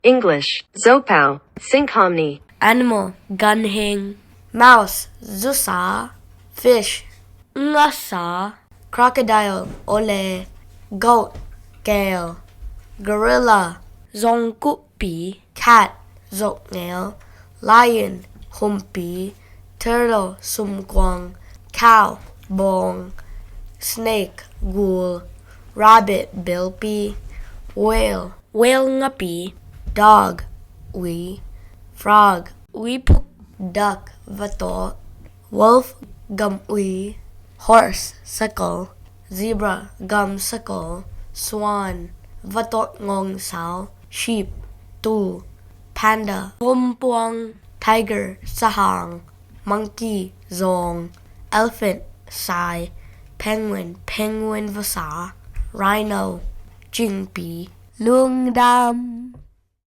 English, Zopau, Sinkhomni. Animal, Ganhing. Mouse, Zusa. Fish, Ngasa. Crocodile, Ole. Goat, Gale. Gorilla, Zongkupi. Cat, Zokngel. Lion, Humpi. Turtle, Sumkwang. Cow, Bong. Snake, Ghoul. Rabbit, Bilpi. Whale, Whale Ngapi. Dog, Ui. Frog, Uipuk. Duck, Vato. Wolf, Gamui. Horse, Sakal. Zebra, Gam Sakal. Swan, Vatot Ngong Sao. Sheep, Tu. Panda, Humpuang. Tiger, Sahang. Monkey, Zong. Elephant, Sai. Penguin, Penguin Vasa. Rhino, Jingpi. Lung Dam.